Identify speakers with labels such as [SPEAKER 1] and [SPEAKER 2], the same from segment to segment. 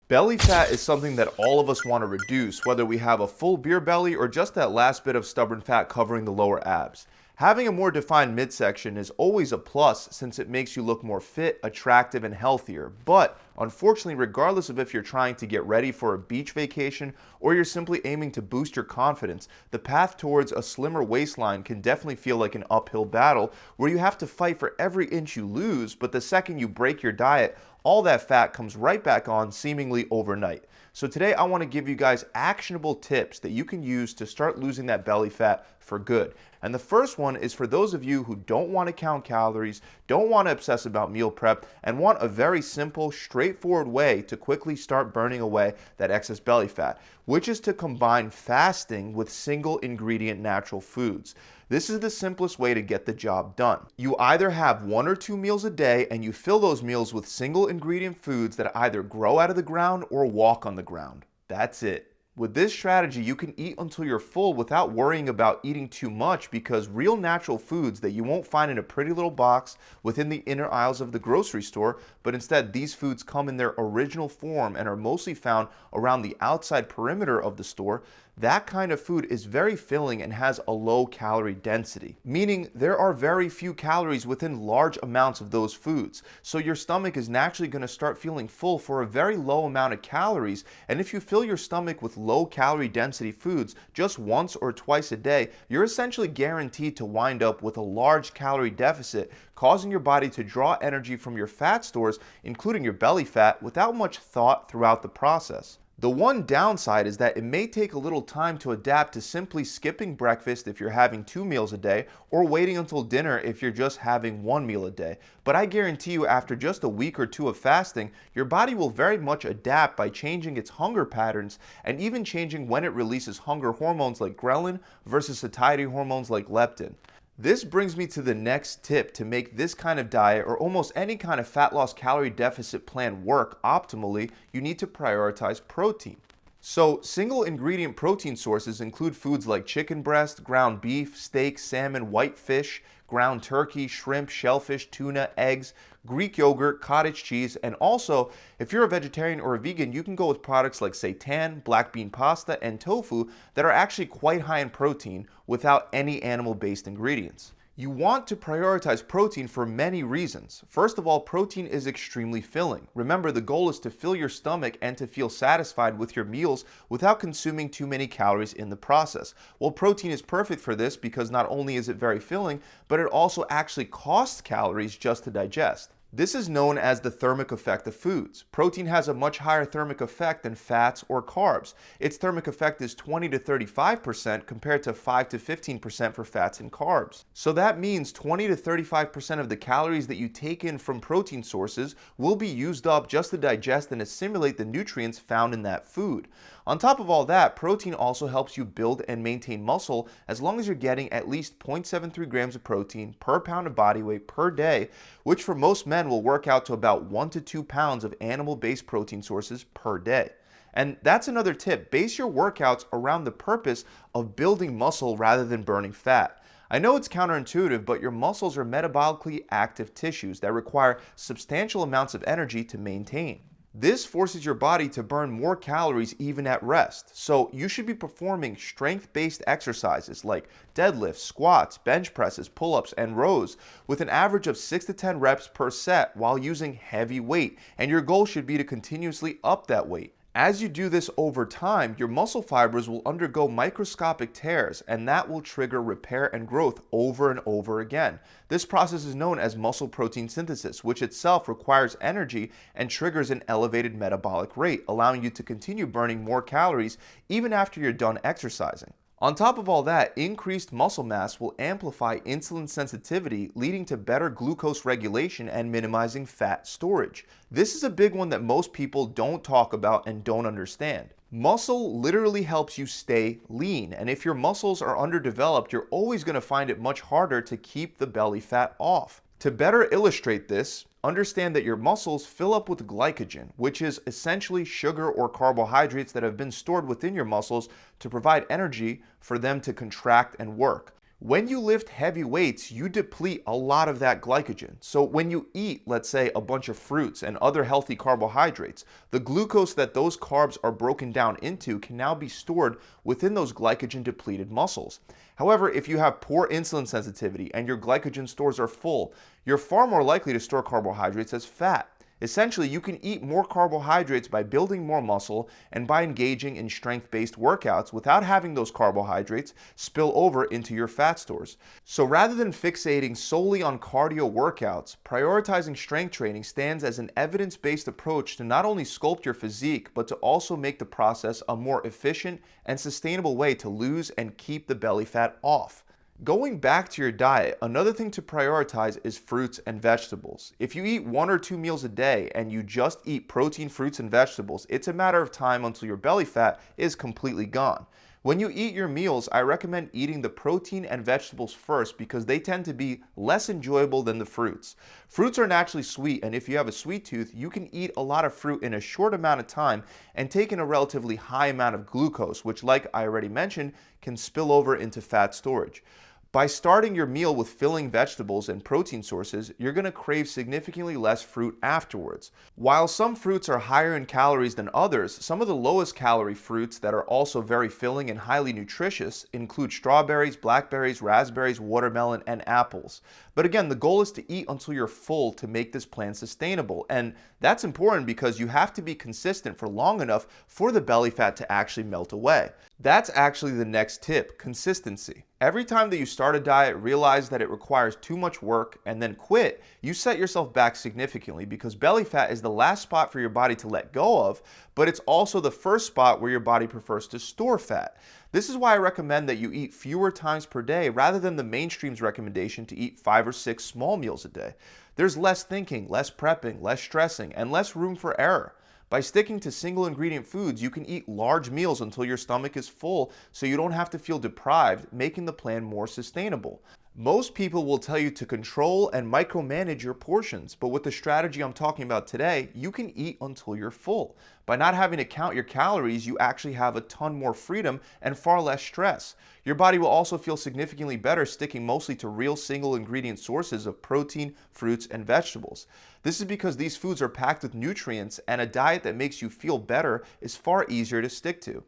[SPEAKER 1] Belly fat is something that all of us want to reduce, whether we have a full beer belly or just that last bit of stubborn fat covering the lower abs. Having a more defined midsection is always a plus since it makes you look more fit, attractive, and healthier. But unfortunately, regardless of if you're trying to get ready for a beach vacation or you're simply aiming to boost your confidence, the path towards a slimmer waistline can definitely feel like an uphill battle where you have to fight for every inch you lose, but the second you break your diet, all that fat comes right back on seemingly overnight. So today I want to give you guys actionable tips that you can use to start losing that belly fat for good. And the first one is for those of you who don't want to count calories, don't want to obsess about meal prep, and want a very simple, straightforward way to quickly start burning away that excess belly fat, which is to combine fasting with single ingredient natural foods. This is the simplest way to get the job done. You either have 1 or 2 meals a day and you fill those meals with single ingredient foods that either grow out of the ground or walk on the ground. That's it. With this strategy, you can eat until you're full without worrying about eating too much because real natural foods that you won't find in a pretty little box within the inner aisles of the grocery store, but instead these foods come in their original form and are mostly found around the outside perimeter of the store. That kind of food is very filling and has a low calorie density, meaning there are very few calories within large amounts of those foods. So your stomach is naturally going to start feeling full for a very low amount of calories. And if you fill your stomach with low calorie density foods just once or twice a day, you're essentially guaranteed to wind up with a large calorie deficit, causing your body to draw energy from your fat stores, including your belly fat, without much thought throughout the process. The one downside is that it may take a little time to adapt to simply skipping breakfast if you're having 2 meals a day or waiting until dinner if you're just having 1 meal a day. But I guarantee you after just a week or 2 of fasting, your body will very much adapt by changing its hunger patterns and even changing when it releases hunger hormones like ghrelin versus satiety hormones like leptin. This brings me to the next tip to make this kind of diet or almost any kind of fat loss calorie deficit plan work optimally. You need to prioritize protein. So single ingredient protein sources include foods like chicken breast, ground beef, steak, salmon, white fish, ground turkey, shrimp, shellfish, tuna, eggs, Greek yogurt, cottage cheese, and also, if you're a vegetarian or a vegan, you can go with products like seitan, black bean pasta, and tofu that are actually quite high in protein without any animal-based ingredients. You want to prioritize protein for many reasons. First of all, protein is extremely filling. Remember, the goal is to fill your stomach and to feel satisfied with your meals without consuming too many calories in the process. Well, protein is perfect for this because not only is it very filling, but it also actually costs calories just to digest. This is known as the thermic effect of foods. Protein has a much higher thermic effect than fats or carbs. Its thermic effect is 20 to 35% compared to 5 to 15% for fats and carbs. So that means 20 to 35% of the calories that you take in from protein sources will be used up just to digest and assimilate the nutrients found in that food. On top of all that, protein also helps you build and maintain muscle as long as you're getting at least 0.73 grams of protein per pound of body weight per day, which for most men will work out to about 1 to 2 pounds of animal-based protein sources per day. And that's another tip. Base your workouts around the purpose of building muscle rather than burning fat. I know it's counterintuitive, but your muscles are metabolically active tissues that require substantial amounts of energy to maintain. This forces your body to burn more calories even at rest. So you should be performing strength-based exercises like deadlifts, squats, bench presses, pull-ups, and rows with an average of 6 to 10 reps per set while using heavy weight. And your goal should be to continuously up that weight. As you do this over time, your muscle fibers will undergo microscopic tears, and that will trigger repair and growth over and over again. This process is known as muscle protein synthesis, which itself requires energy and triggers an elevated metabolic rate, allowing you to continue burning more calories even after you're done exercising. On top of all that, increased muscle mass will amplify insulin sensitivity, leading to better glucose regulation and minimizing fat storage. This is a big one that most people don't talk about and don't understand. Muscle literally helps you stay lean, and if your muscles are underdeveloped, you're always going to find it much harder to keep the belly fat off. To better illustrate this, understand that your muscles fill up with glycogen, which is essentially sugar or carbohydrates that have been stored within your muscles to provide energy for them to contract and work. When you lift heavy weights, you deplete a lot of that glycogen. So when you eat, let's say, a bunch of fruits and other healthy carbohydrates, the glucose that those carbs are broken down into can now be stored within those glycogen depleted muscles. However, if you have poor insulin sensitivity and your glycogen stores are full, you're far more likely to store carbohydrates as fat. Essentially, you can eat more carbohydrates by building more muscle and by engaging in strength-based workouts without having those carbohydrates spill over into your fat stores. So rather than fixating solely on cardio workouts, prioritizing strength training stands as an evidence-based approach to not only sculpt your physique, but to also make the process a more efficient and sustainable way to lose and keep the belly fat off. Going back to your diet, another thing to prioritize is fruits and vegetables. If you eat 1 or 2 meals a day and you just eat protein, fruits, and vegetables, it's a matter of time until your belly fat is completely gone. When you eat your meals, I recommend eating the protein and vegetables first because they tend to be less enjoyable than the fruits. Fruits are naturally sweet, and if you have a sweet tooth, you can eat a lot of fruit in a short amount of time and take in a relatively high amount of glucose, which, like I already mentioned, can spill over into fat storage. By starting your meal with filling vegetables and protein sources, you're going to crave significantly less fruit afterwards. While some fruits are higher in calories than others, some of the lowest calorie fruits that are also very filling and highly nutritious include strawberries, blackberries, raspberries, watermelon, and apples. But again, the goal is to eat until you're full to make this plan sustainable. And that's important because you have to be consistent for long enough for the belly fat to actually melt away. That's actually the next tip: consistency. Every time that you start a diet, realize that it requires too much work, and then quit, you set yourself back significantly because belly fat is the last spot for your body to let go of, but it's also the first spot where your body prefers to store fat. This is why I recommend that you eat fewer times per day rather than the mainstream's recommendation to eat 5 or 6 small meals a day. There's less thinking, less prepping, less stressing, and less room for error. By sticking to single ingredient foods, you can eat large meals until your stomach is full so you don't have to feel deprived, making the plan more sustainable. Most people will tell you to control and micromanage your portions, but with the strategy I'm talking about today, you can eat until you're full. By not having to count your calories, you actually have a ton more freedom and far less stress. Your body will also feel significantly better sticking mostly to real single ingredient sources of protein, fruits, and vegetables. This is because these foods are packed with nutrients, and a diet that makes you feel better is far easier to stick to.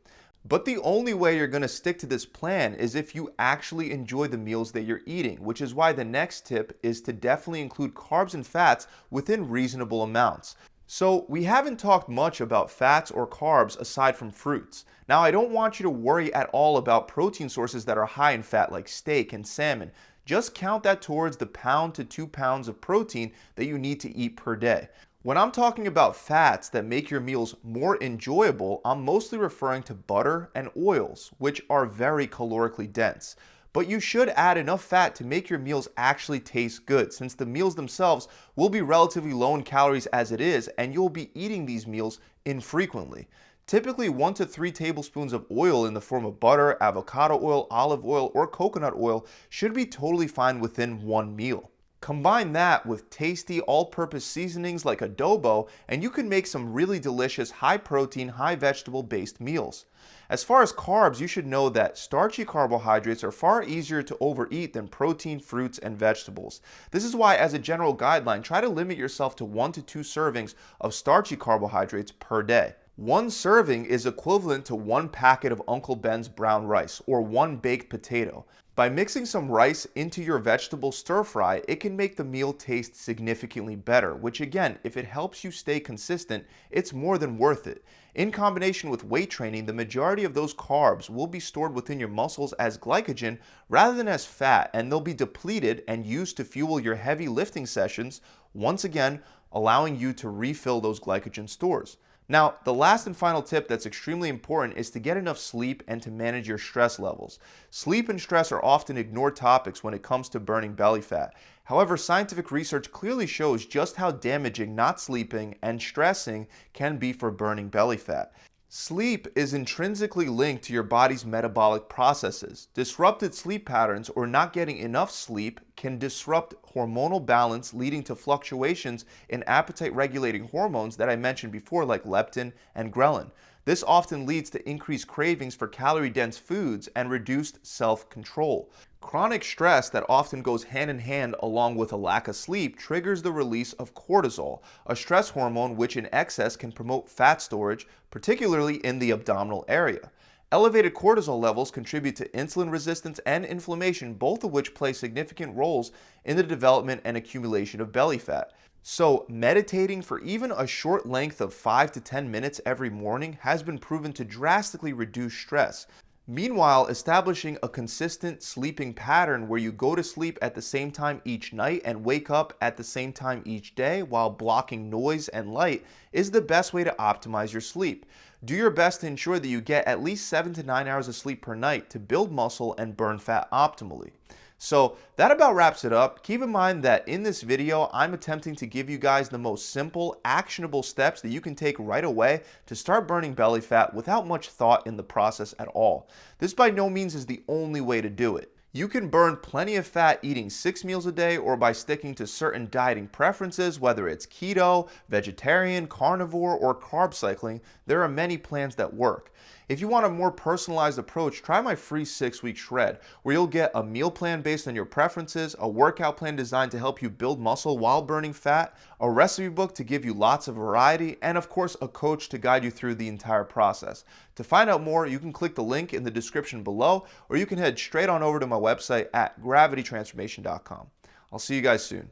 [SPEAKER 1] But the only way you're going to stick to this plan is if you actually enjoy the meals that you're eating, which is why the next tip is to definitely include carbs and fats within reasonable amounts. So we haven't talked much about fats or carbs aside from fruits. Now, I don't want you to worry at all about protein sources that are high in fat like steak and salmon. Just count that towards the pound to 2 pounds of protein that you need to eat per day. When I'm talking about fats that make your meals more enjoyable, I'm mostly referring to butter and oils, which are very calorically dense. But you should add enough fat to make your meals actually taste good, since the meals themselves will be relatively low in calories as it is, and you'll be eating these meals infrequently. Typically 1 to 3 tablespoons of oil in the form of butter, avocado oil, olive oil, or coconut oil should be totally fine within one meal. Combine that with tasty all-purpose seasonings like adobo, and you can make some really delicious high-protein, high-vegetable-based meals. As far as carbs, you should know that starchy carbohydrates are far easier to overeat than protein, fruits, and vegetables. This is why, as a general guideline, try to limit yourself to 1 to 2 servings of starchy carbohydrates per day. 1 serving is equivalent to 1 packet of Uncle Ben's brown rice, or 1 baked potato. By mixing some rice into your vegetable stir fry, it can make the meal taste significantly better, which again, if it helps you stay consistent, it's more than worth it. In combination with weight training, the majority of those carbs will be stored within your muscles as glycogen rather than as fat, and they'll be depleted and used to fuel your heavy lifting sessions, once again, allowing you to refill those glycogen stores. Now, the last and final tip that's extremely important is to get enough sleep and to manage your stress levels. Sleep and stress are often ignored topics when it comes to burning belly fat. However, scientific research clearly shows just how damaging not sleeping and stressing can be for burning belly fat. Sleep is intrinsically linked to your body's metabolic processes. Disrupted sleep patterns or not getting enough sleep can disrupt hormonal balance, leading to fluctuations in appetite-regulating hormones that I mentioned before, like leptin and ghrelin. This often leads to increased cravings for calorie-dense foods and reduced self-control. Chronic stress that often goes hand in hand along with a lack of sleep triggers the release of cortisol, a stress hormone which in excess can promote fat storage, particularly in the abdominal area. Elevated cortisol levels contribute to insulin resistance and inflammation, both of which play significant roles in the development and accumulation of belly fat. So, meditating for even a short length of 5 to 10 minutes every morning has been proven to drastically reduce stress. Meanwhile, establishing a consistent sleeping pattern where you go to sleep at the same time each night and wake up at the same time each day while blocking noise and light is the best way to optimize your sleep. Do your best to ensure that you get at least 7 to 9 hours of sleep per night to build muscle and burn fat optimally. So that about wraps it up. Keep in mind that in this video, I'm attempting to give you guys the most simple, actionable steps that you can take right away to start burning belly fat without much thought in the process at all. This by no means is the only way to do it. You can burn plenty of fat eating 6 meals a day or by sticking to certain dieting preferences, whether it's keto, vegetarian, carnivore, or carb cycling. There are many plans that work. If you want a more personalized approach, try my free 6-week shred, where you'll get a meal plan based on your preferences, a workout plan designed to help you build muscle while burning fat, a recipe book to give you lots of variety, and of course a coach to guide you through the entire process. To find out more, you can click the link in the description below, or you can head straight on over to my website at gravitytransformation.com. I'll see you guys soon.